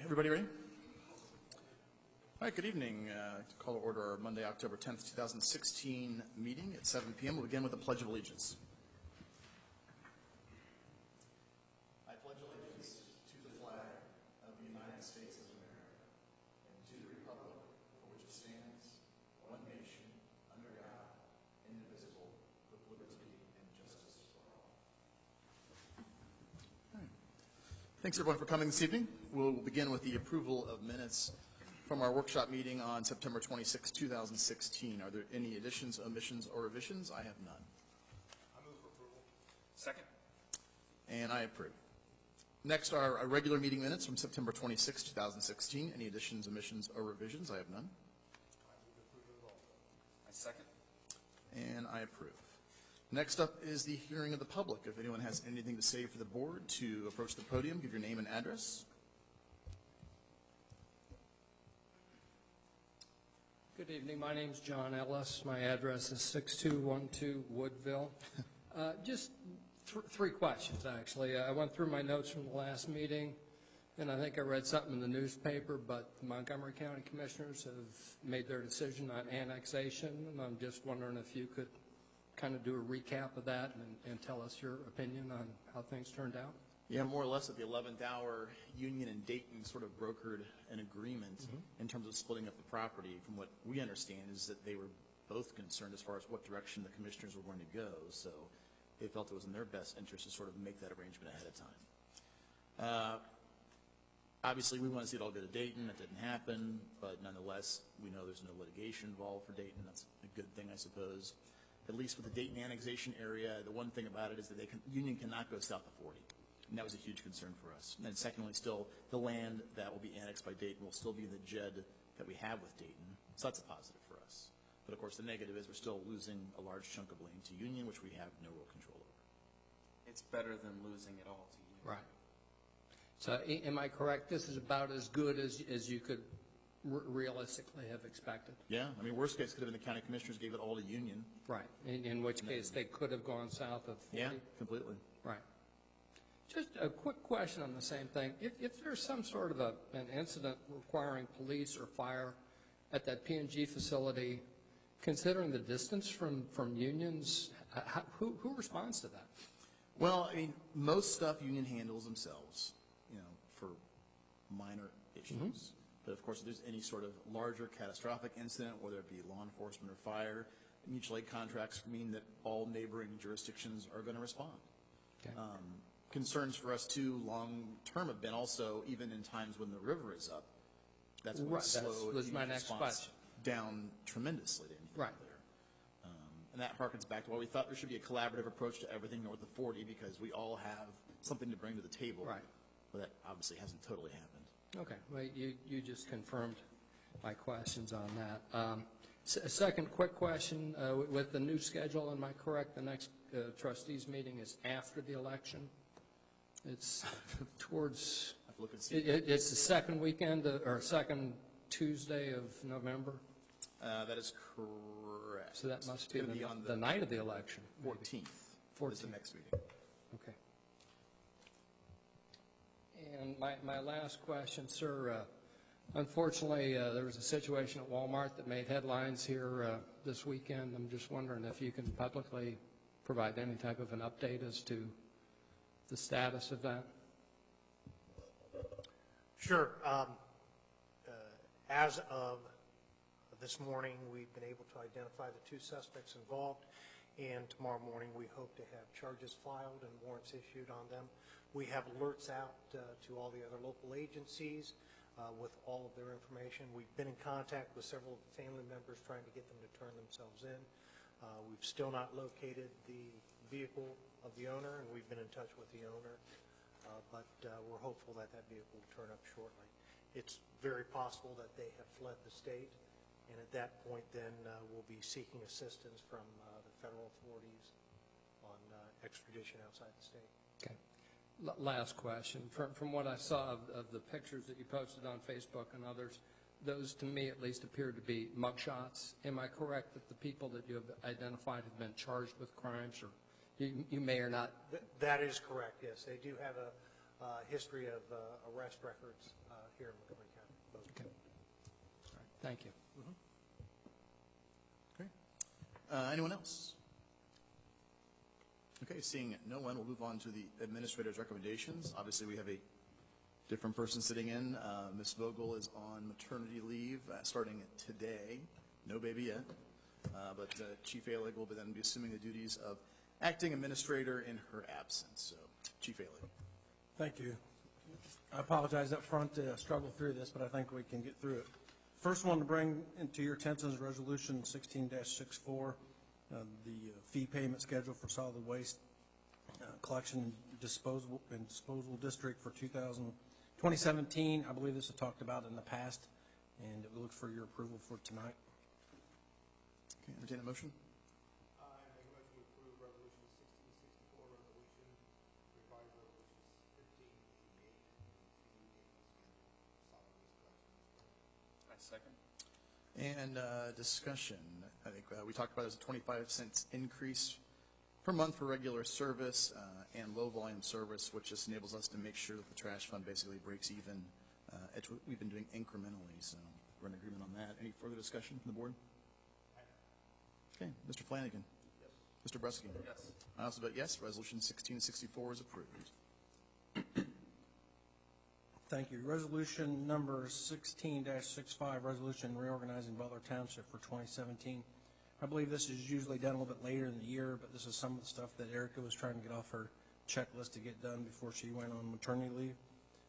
Everybody ready? All right, good evening. To call to order our Monday, October 10th, 2016 meeting at 7 p.m. We'll begin with the Pledge of Allegiance. I pledge allegiance to the flag of the United States of America and to the republic for which it stands, one nation, under God, indivisible, with liberty and justice for all. All right. Thanks, everyone, for coming this evening. We'll begin with the approval of minutes from our workshop meeting on September 26, 2016. Are there any additions, omissions, or revisions? I have none. I move for approval. Second. And I approve. Next are our regular meeting minutes from September 26, 2016. Any additions, omissions, or revisions? I have none. I move approval of all. I second. And I approve. Next up is the hearing of the public. If anyone has anything to say for the board, to approach the podium, give your name and address. Good evening. My name is John Ellis. My address is 6212 Woodville. Just three questions, actually. I went through my notes from the last meeting, and I think I read something in the newspaper, but the Montgomery County Commissioners have made their decision on annexation, and I'm just wondering if you could kind of do a recap of that and tell us your opinion on how things turned out. Yeah, more or less at the 11th hour, Union and Dayton sort of brokered an agreement in terms of splitting up the property. From what we understand is that they were both concerned as far as what direction the commissioners were going to go, so they felt it was in their best interest to sort of make that arrangement ahead of time. Obviously, we want to see it all go to Dayton. That didn't happen, but nonetheless, we know there's no litigation involved for Dayton. That's a good thing, I suppose. At least with the Dayton annexation area, the one thing about it is that Union cannot go south of 40. And that was a huge concern for us. And then secondly, still, the land that will be annexed by Dayton will still be in the JED that we have with Dayton. So that's a positive for us. But of course, the negative is we're still losing a large chunk of land to Union, which we have no real control over. It's better than losing it all to Union. Right. So am I correct? This is about as good as you could realistically have expected? Yeah. I mean, worst case could have been the county commissioners gave it all to Union. Right. In which case they could have gone south of 40? Yeah, completely. Right. Just a quick question on the same thing. If there's some sort of an incident requiring police or fire at that P&G facility, considering the distance from unions, who responds to that? Well, I mean, most stuff Union handles themselves, for minor issues. But of course, if there's any sort of larger catastrophic incident, whether it be law enforcement or fire, mutual aid contracts mean that all neighboring jurisdictions are going to respond. Okay. Concerns for us, too, long-term have been also, even in times when the river is up, that's what slowed was my next question. Down tremendously. Right. There. And that harkens back to why we thought there should be a collaborative approach to everything north of 40 because we all have something to bring to the table. Right. But that obviously hasn't totally happened. Okay. Well, you just confirmed my questions on that. Second quick question. With the new schedule, am I correct, the next trustees meeting is after the election? It's towards, it's the second weekend or second Tuesday of November? That is correct. So that must be the night of the election. 14th. 14th is the next meeting. Okay. And my last question, sir. Unfortunately, there was a situation at Walmart that made headlines here this weekend. I'm just wondering if you can publicly provide any type of an update as to the status of that. Sure. As of this morning, we've been able to identify the two suspects involved, and tomorrow morning we hope to have charges filed and warrants issued on them. We have alerts out to all the other local agencies with all of their information. We've been in contact with several of the family members trying to get them to turn themselves in. We've still not located the vehicle of the owner, and we've been in touch with the owner, but we're hopeful that that vehicle will turn up shortly. It's very possible that they have fled the state, and at that point then we'll be seeking assistance from the federal authorities on extradition outside the state. Okay. Last question. From what I saw of the pictures that you posted on Facebook and others, those to me at least appear to be mugshots. Am I correct that the people that you have identified have been charged with crimes, or you may or not? That is correct, yes. They do have a history of arrest records here in Montgomery County. Okay. Thank you. Great. Anyone else? Okay, seeing no one, we'll move on to the administrator's recommendations. Obviously, we have a different person sitting in. Ms. Vogel is on maternity leave starting today. No baby yet. But Chief Alig will then be assuming the duties of acting administrator in her absence. So, Chief Alig. Thank you. I apologize up front to struggle through this, but I think we can get through it. First one to bring into your attention is Resolution 16-64, the fee payment schedule for solid waste collection and disposal district for 2017. I believe this was talked about in the past, and it looks for your approval for tonight. Okay, entertain a motion. I make a motion to approve Resolution 1664, resolution revised resolutions 1588, fee payment schedule, solid waste collection. I second. And discussion. I think we talked about it as a 25-cent increase per month for regular service and low-volume service, which just enables us to make sure that the trash fund basically breaks even. We've been doing incrementally, so we're in agreement on that. Any further discussion from the board? Okay, Mr. Flanagan. Yes. Mr. Breskin. Yes. I also vote yes. Resolution 1664 is approved. Thank you. Resolution number 16-65, resolution reorganizing Butler Township for 2017. I believe this is usually done a little bit later in the year, but this is some of the stuff that Erica was trying to get off her checklist to get done before she went on maternity leave.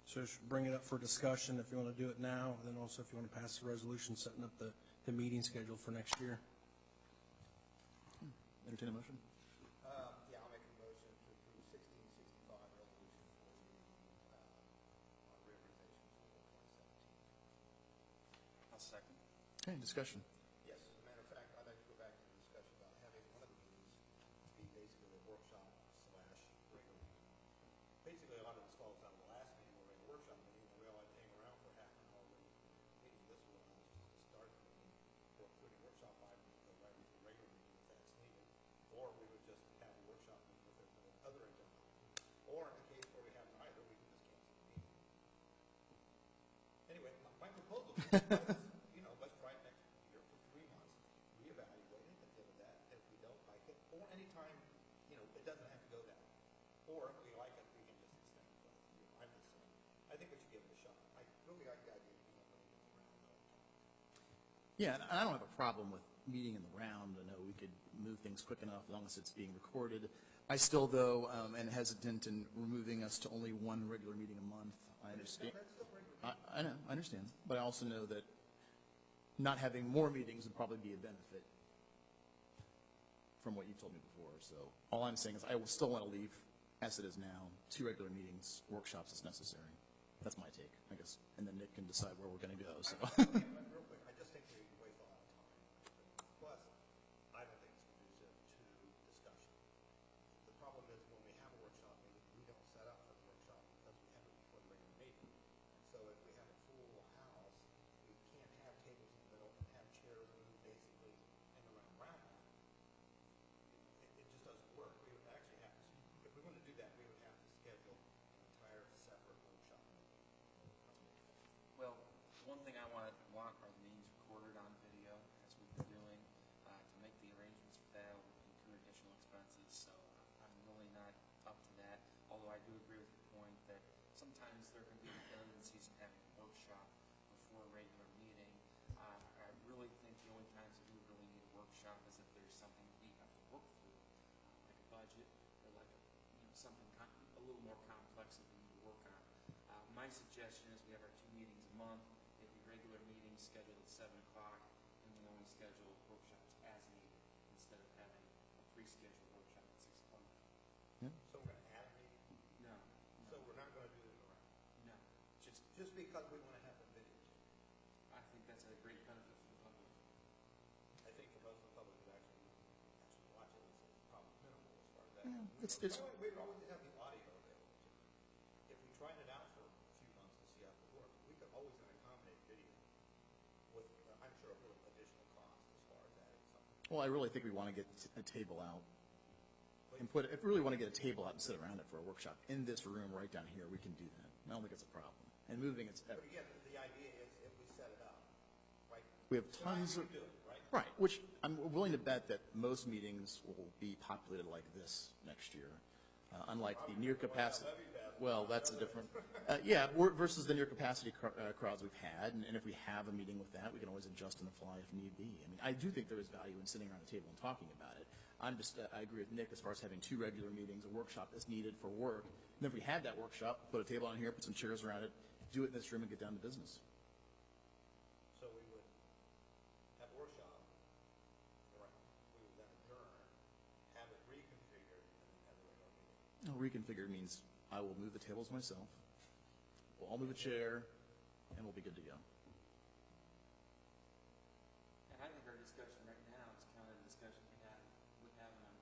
So bring it up for discussion if you want to do it now, and then also if you want to pass the resolution setting up the meeting schedule for next year. Entertain a motion. Yeah, I'll make a motion to approve 1665, resolution for the reorganization for 2017. I'll second. Okay, discussion. Yes, as a matter of fact, I'd like to go back to the discussion about having one of the meetings be basically a workshop / regular meeting. Basically, a lot of this falls out of the last meeting, where we had a workshop meeting, and we all had to hang around for half an hour meeting. This will allow us just to start the meeting, or putting workshop items to go right into the regular meeting if that's needed. Or we would just have a workshop meeting if there's no other agenda item. Or in the case where we have neither, we can just cancel the meeting. Anyway, my proposal is, let's try it next year for 3 months, reevaluate it at the end of that. If we don't like it, or anytime, it doesn't have to go that way. Or if we like it, we can just extend it for a year. I'm just saying, I think we should give it a shot. I really like the idea of being able to move around all the time. Yeah, and I don't have a problem with meeting in the round. I know we could move things quick enough as long as it's being recorded. I still, though, am hesitant in removing us to only one regular meeting a month. I understand. That's still regular. I know, I understand. But I also know that not having more meetings would probably be a benefit from what you've told me before. So all I'm saying is I will still want to leave as it is now, 2 regular meetings, workshops as necessary. That's my take, I guess. And then Nick can decide where we're going to go. So. Real quick, I just think we waste a lot of time. Plus, I don't think it's conducive to discussion. The problem is when we have a workshop meeting, we don't set up for the workshop because we have it before the regular meeting. And so if we have a full house, we can't have tables in the middle and have chairs move basically in the round. It just doesn't work. We would actually have to, if we want to do that, we would have to schedule an entire separate workshop meeting. Well, one thing I want are the meetings recorded on video, as we've been doing. To make the arrangements for that will incur additional expenses, so I'm really not up to that. Although I do agree with the point that sometimes there can be redundancies in having a workshop before a regular meeting. I really think the only times that we really need a workshop is if there's something we have to work through, like a budget or like something a little more complex that we need to work on. My suggestion is we have our 2 meetings a month, maybe regular meetings scheduled at 7 o'clock, and we only schedule workshops as needed instead of having a pre-scheduled workshop at 6 o'clock. So we're going to add a meeting? No. So we're not going to do it around? No. Just, Just because we want to have the video. I think that's a great benefit for the public. I think for most of the public who actually watch it, it's probably minimal as far as that. It's We would always have the audio available to them. If we tried it out for a few months to see how it worked, we could always accommodate video with, I'm sure, a little additional cost as far as adding something. Well, I really think we want to get a table out and if we really want to get a table out and sit around it for a workshop in this room right down here, we can do that. I don't think it's a problem. And moving it's But again, the We have tons of, right, which I'm willing to bet that most meetings will be populated like this next year, unlike the near capacity. Well, that's a different, versus the near capacity crowds we've had. And if we have a meeting with that, we can always adjust on the fly if need be. I mean, I do think there is value in sitting around the table and talking about it. I agree with Nick as far as having 2 regular meetings, a workshop that's needed for work. And if we had that workshop, put a table on here, put some chairs around it, do it in this room and get down to business. So we would have a workshop, right, we would then adjourn, have it reconfigured, and then have the regular meeting. No, reconfigured means I will move the tables myself, we'll all move a chair, and we'll be good to go. And I think our discussion right now is kind of the discussion we have in a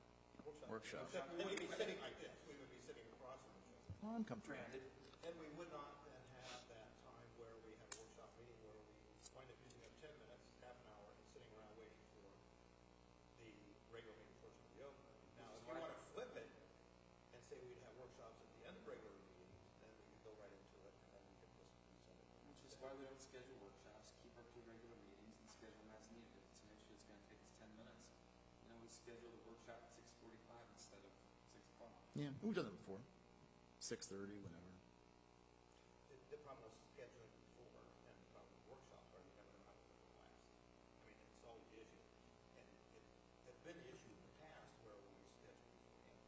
Workshop. Except we would be sitting like this, we would be sitting across from each other. Well, I'm comfortable. And we would not then have that time where we have a workshop meeting where we wind up using up 10 minutes, half an hour, and sitting around waiting for the regular meeting portion of the open. Now, if you want to flip it and say we'd have workshops at the end of regular meetings, then we could go right into it, and then we could just resend it. Which is why we don't schedule workshops, keep our 2 regular meetings and schedule them as needed. If it's an issue that's going to take us 10 minutes, we schedule the workshop at 6:45 instead of 6 o'clock. Yeah, we've done that before, 6:30, whenever. The problem with scheduling before and the problem with workshop are you never know how long it lasts. I mean, it's always the issue. And it has been the issue in the past where when we schedule beforehand,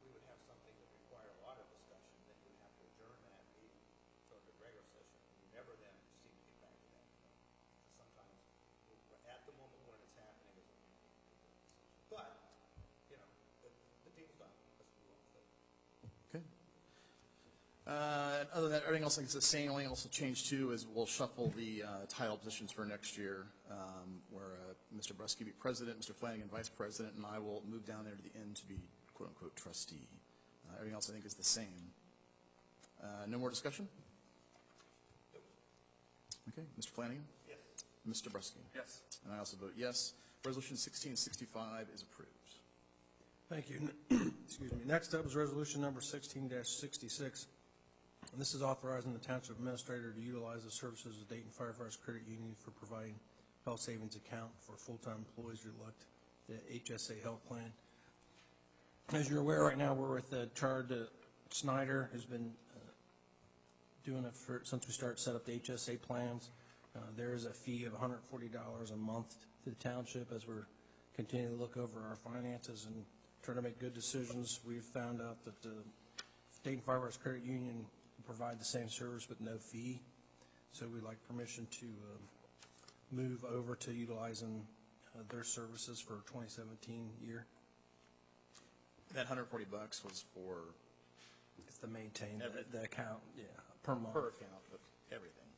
we would have something that required a lot of discussion, then you would have to adjourn that meeting, go to the regular session, and you never then seem to get back to that point. Because sometimes at the moment when it's happening is when you need to make the decision. But, the team's done. Let's move on. Okay. Other than that, everything else is the same. Only else will change too is we'll shuffle the title positions for next year, where Mr. Brusky be president, Mr. Flanagan vice president, and I will move down there to the end to be quote unquote trustee. Everything else I think is the same. No more discussion? Okay, Mr. Flanagan? Yes. Mr. Brusky? Yes. And I also vote yes. Resolution 1665 is approved. Thank you. Excuse me. Next up is resolution number 16-66. And this is authorizing the Township Administrator to utilize the services of Dayton Firefighters Credit Union for providing health savings account for full-time employees who elect the HSA health plan. As you're aware, right now we're with Chard Snyder, who's been doing it since we set up the HSA plans. There is a fee of $140 a month to the Township as we're continuing to look over our finances and try to make good decisions. We've found out that the Dayton Firefighters Credit Union will provide the same service with no fee. So we'd like permission to move over to utilizing their services for 2017 year. That $140 was for It's to maintain Everything. the account, per month. per account, but everything.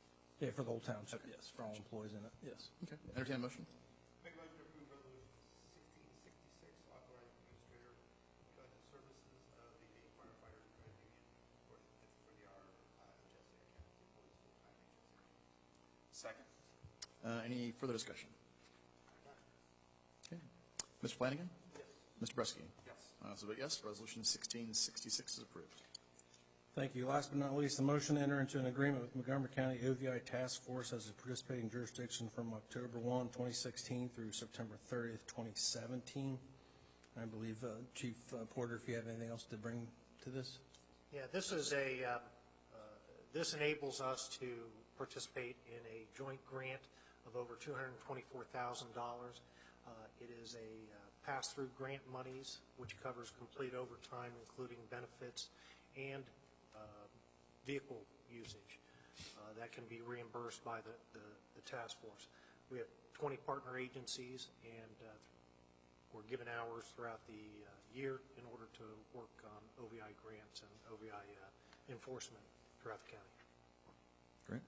Yeah, for the whole township, Okay. yes, for all employees in it, yes. Okay. Entertain a motion. Make a motion to approve resolution 1666, authorizing administrator to utilize the services of the Dayton Firefighters Credit Union for the HSA account, the employees' full-time HSA accounts. Second. Any further discussion? Okay. Mr. Flanagan? Yes. Mr. Brusky? Yes. I also vote yes. Resolution 1666 is approved. Thank you. Last but not least, the motion to enter into an agreement with Montgomery County OVI Task Force as a participating jurisdiction from October 1, 2016 through September 30th, 2017. I believe, Chief Porter, if you have anything else to bring to this? Yeah, this is this enables us to participate in a joint grant of over $224,000. It is a pass-through grant monies, which covers complete overtime, including benefits and vehicle usage. That can be reimbursed by the task force. We have 20 partner agencies, and we're given hours throughout the year in order to work on OVI grants and OVI enforcement throughout the county. Great.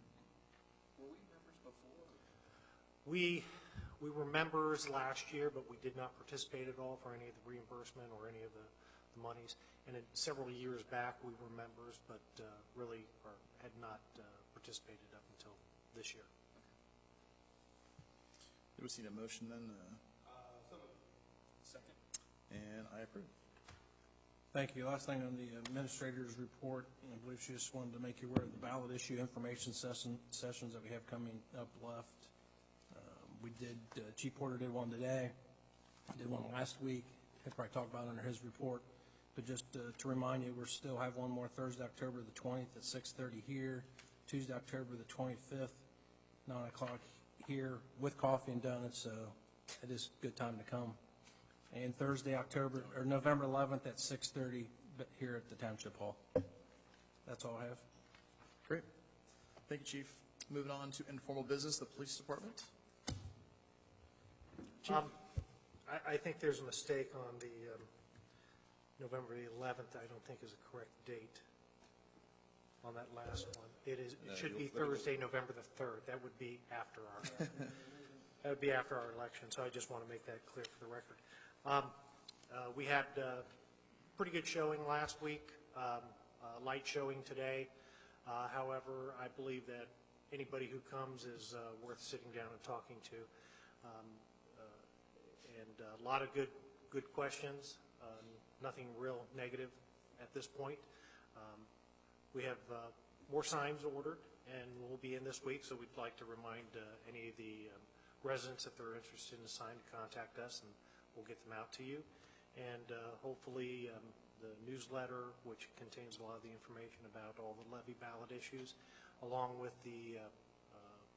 Were we members before? We were members last year, but we did not participate at all for any of the reimbursement or any of the monies. And several years back, we were members, but really had not participated up until this year. Do we see a motion then? Second. And I approve. Thank you. Last thing on the administrator's report, I believe she just wanted to make you aware of the ballot issue information sessions that we have coming up left. We did, Chief Porter did one today, did one last week. He'll probably talk about it under his report. But just to remind you, we still have one more Thursday, October the 20th at 6:30 here, Tuesday, October the 25th, 9 o'clock here with coffee and donuts, so it is a good time to come. And Thursday, November 11th at 6:30 here at the Township Hall. That's all I have. Great. Thank you, Chief. Moving on to informal business, the police department. I think there's a mistake on the November the 11th, I don't think is a correct date on that last one. It should be Thursday, November the 3rd. That would be after our election, so I just want to make that clear for the record. We had a pretty good showing last week, light showing today. However, I believe that anybody who comes is worth sitting down and talking to. And a lot of good questions, nothing real negative at this point. We have more signs ordered, and we'll be in this week, so we'd like to remind any of the residents, if they're interested in a sign, to contact us, and we'll get them out to you. And hopefully the newsletter, which contains a lot of the information about all the levy ballot issues, along with the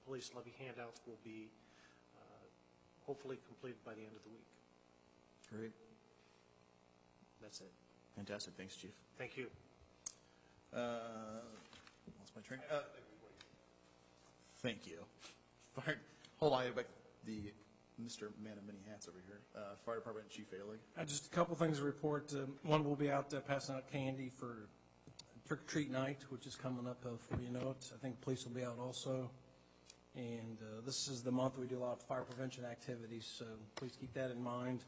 police levy handouts, will be hopefully completed by the end of the week. Great. That's it. Fantastic. Thanks, Chief. Thank you. Lost my train. Thank you. Hold on, back the Mr. Man of Many Hats over here. Fire Department Chief Ailig. Just a couple things to report. One, we'll be out passing out candy for Trick or Treat Night, which is coming up before you know it. I think police will be out also. And this is the month we do a lot of fire prevention activities, so please keep that in mind.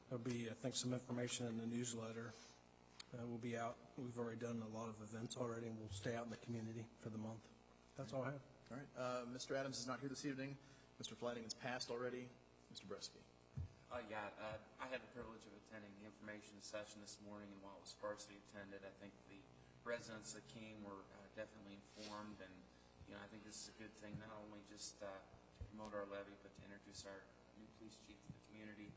There'll be, I think, some information in the newsletter. We'll be out. We've already done a lot of events already, and we'll stay out in the community for the month. That's all I have. All right. Mr. Adams is not here this evening. Mr. Flanagan's passed already. Mr. Bresky. I had the privilege of attending the information session this morning, and while it was sparsely attended, I think the residents that came were definitely informed, and I think this is a good thing, not only just to promote our levy, but to introduce our new police chief to the community.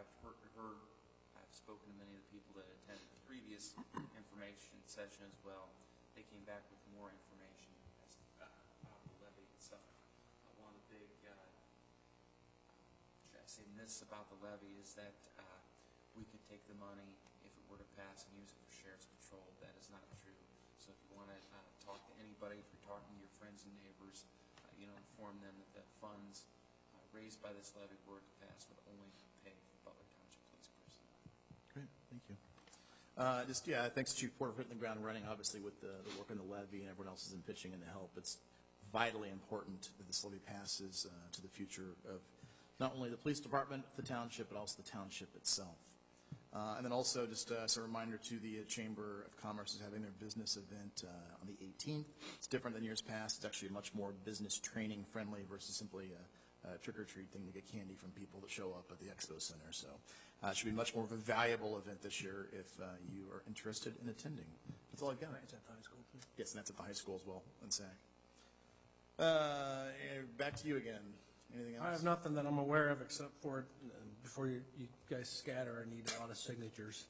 I've spoken to many of the people that attended the previous information session as well. They came back with more information as about the levy itself. One of the big, myths about the levy is that we could take the money if it were to pass and use it for sheriff's patrol. That is not true. So if you want to talk to anybody, if you're talking to your friends and neighbors, inform them that the funds raised by this levy were to pass would only pay for Butler Township police personnel. Great, thank you. Thanks to Chief Porter for hitting the ground running, obviously, with the work on the levy, and everyone else has been pitching in to help. It's vitally important that this levy passes to the future of not only the police department, the township, but also the township itself. And then also just as a reminder to the Chamber of Commerce is having their business event on the 18th. It's different than years past. It's actually much more business training friendly versus simply a trick-or-treat thing to get candy from people that show up at the Expo Center. So it should be much more of a valuable event this year if you are interested in attending. That's all I've got. It's at the high school, too. Yes, and that's at the high school as well in SAC. Back to you again. Anything else? I have nothing that I'm aware of except for before you guys scatter, I need a lot of signatures.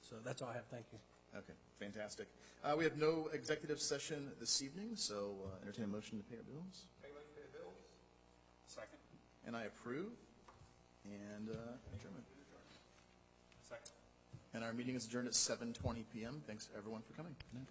So that's all I have. Thank you. Okay, fantastic. We have no executive session this evening, so entertain a motion to pay our bills. Pay the bills? Second. And I approve. And adjournment. Second. And our meeting is adjourned at 7:20 p.m. Thanks everyone for coming. Good night.